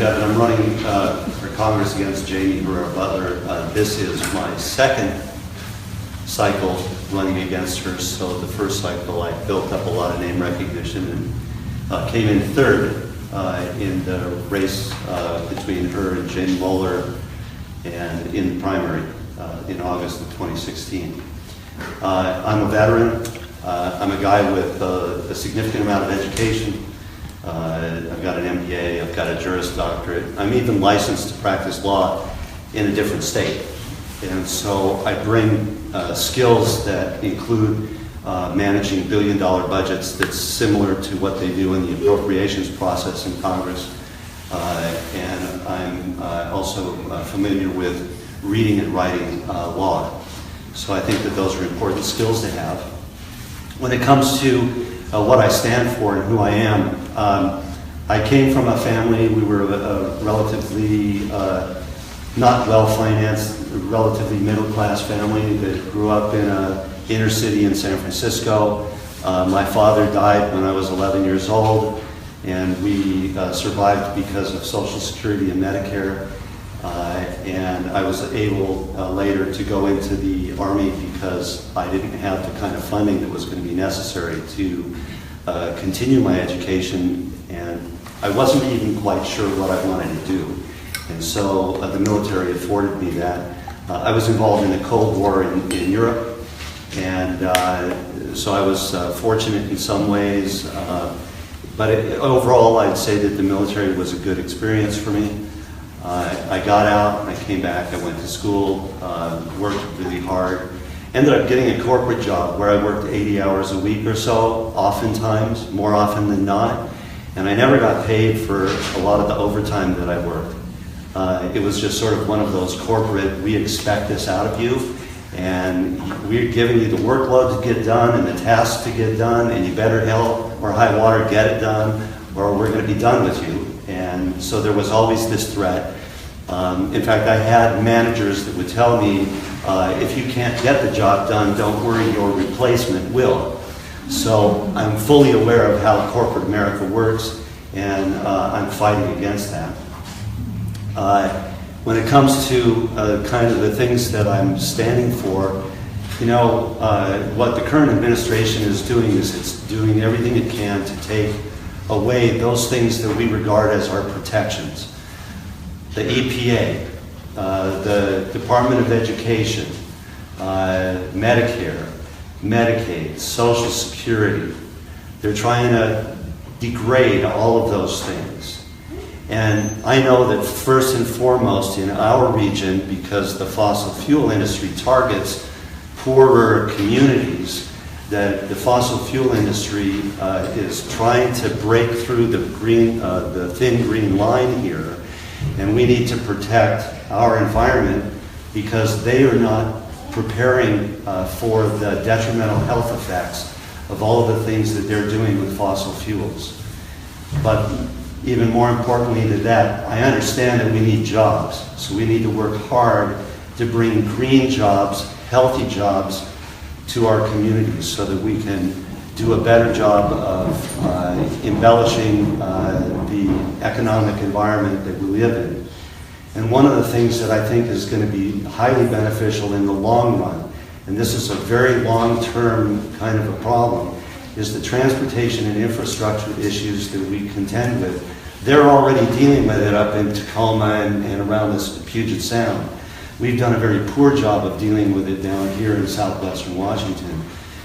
Kevin. I'm running for Congress against Jamie Herrera Butler. This is my second cycle running against her. So the first cycle I built up a lot of name recognition and came in third in the race between her and Jamie Moeller and in the primary in August of 2016. I'm a veteran. I'm a guy with a significant amount of education. I've got an MBA, I've got a Juris Doctorate. I'm even licensed to practice law in a different state. And so I bring skills that include managing billion-dollar budgets that's similar to what they do in the appropriations process in Congress. And I'm also familiar with reading and writing law. So I think that those are important skills to have. When it comes to what I stand for and who I am, I came from a family, we were a relatively not well-financed, relatively middle-class family that grew up in an inner city in San Francisco. My father died when I was 11 years old, and we survived because of Social Security and Medicare. And I was able later to go into the Army because I didn't have the kind of funding that was going to be necessary to continue my education, and I wasn't even quite sure what I wanted to do. And so the military afforded me that. I was involved in the Cold War in Europe, and so I was fortunate in some ways, but overall I'd say that the military was a good experience for me. I got out, I came back, I went to school, worked really hard, ended up getting a corporate job where I worked 80 hours a week or so, oftentimes, more often than not, and I never got paid for a lot of the overtime that I worked. It was just sort of one of those corporate, we expect this out of you, and we're giving you the workload to get done and the tasks to get done, and you better hell or high water get it done, or we're going to be done with you. And so there was always this threat. In fact, I had managers that would tell me, if you can't get the job done, don't worry, your replacement will. So I'm fully aware of how corporate America works, and I'm fighting against that. When it comes to kind of the things that I'm standing for, you know, what the current administration is doing is it's doing everything it can to take away those things that we regard as our protections. The EPA, the Department of Education, Medicare, Medicaid, Social Security. They're trying to degrade all of those things. And I know that first and foremost in our region, because the fossil fuel industry targets poorer communities, that the fossil fuel industry is trying to break through the thin green line here, and we need to protect our environment because they are not preparing for the detrimental health effects of all of the things that they're doing with fossil fuels. But even more importantly than that, I understand that we need jobs, so we need to work hard to bring green jobs, healthy jobs, to our communities so that we can do a better job of embellishing the economic environment that we live in. And one of the things that I think is going to be highly beneficial in the long run, and this is a very long-term kind of a problem, is the transportation and infrastructure issues that we contend with. They're already dealing with it up in Tacoma and around this Puget Sound. We've done a very poor job of dealing with it down here in southwestern Washington.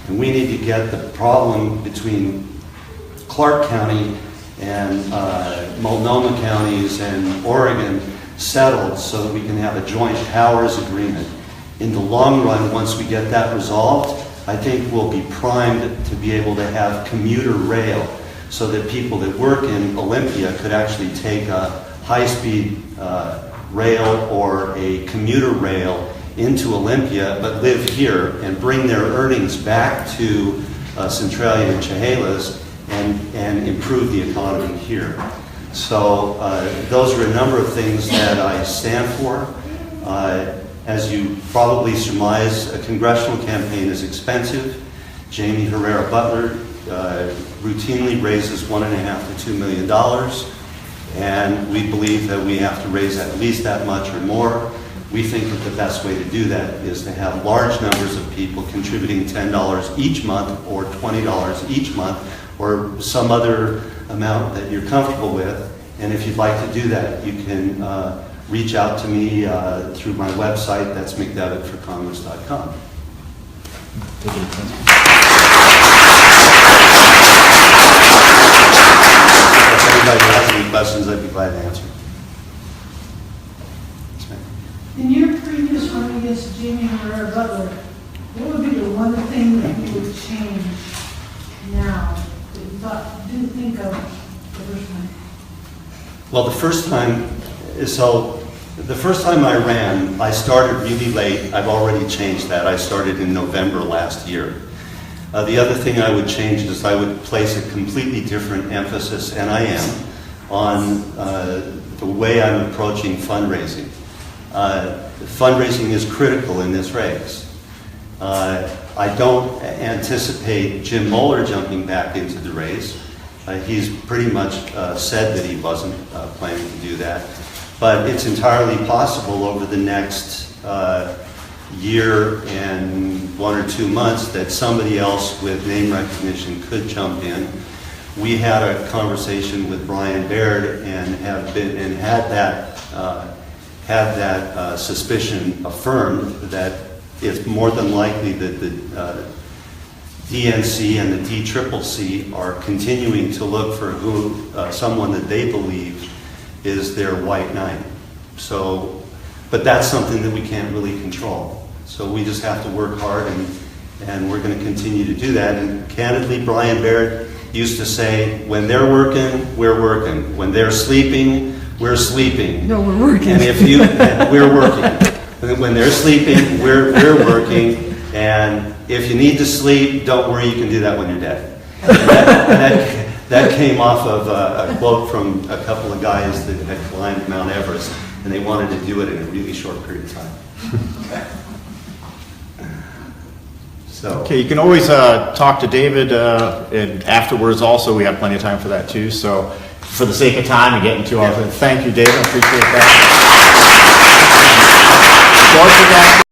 And we need to get the problem between Clark County and Multnomah counties and Oregon settled so that we can have a joint powers agreement. In the long run, once we get that resolved, I think we'll be primed to be able to have commuter rail so that people that work in Olympia could actually take a high-speed rail or a commuter rail into Olympia, but live here and bring their earnings back to Centralia and Chehalis and improve the economy here. So those are a number of things that I stand for. As you probably surmise, a congressional campaign is expensive. Jamie Herrera Butler routinely raises $1.5 to $2 million. And we believe that we have to raise at least that much or more. We think that the best way to do that is to have large numbers of people contributing $10 each month or $20 each month or some other amount that you're comfortable with. And if you'd like to do that, you can reach out to me through my website. That's mcdevittforcongress.com. If anybody has any questions, I'd be glad to answer. In your previous run against Jamie Herrera Butler, what would be the one thing that you would change now that you didn't think of the first time? Well, the first time I ran, I started really late. I've already changed that. I started in November last year. The other thing I would change is I would place a completely different emphasis, and I am, on the way I'm approaching fundraising. Fundraising is critical in this race. I don't anticipate Jim Moeller jumping back into the race. He's pretty much said that he wasn't planning to do that. But it's entirely possible over the next year and 1 or 2 months that somebody else with name recognition could jump in. We had a conversation with Brian Baird and had that suspicion affirmed that it's more than likely that the DNC and the DCCC are continuing to look for someone that they believe is their white knight. So, but that's something that we can't really control. So we just have to work hard, and we're going to continue to do that. And candidly, Brian Baird used to say, when they're working, we're working. When they're sleeping, we're sleeping. No, we're working. And if you, we're working. When they're sleeping, we're working. And if you need to sleep, don't worry, you can do that when you're dead. That came off of a quote from a couple of guys that had climbed Mount Everest, and they wanted to do it in a really short period of time. So. Okay, you can always talk to David, and afterwards also, we have plenty of time for that too. So for the sake of time and getting to all of it, thank you, David. I appreciate that.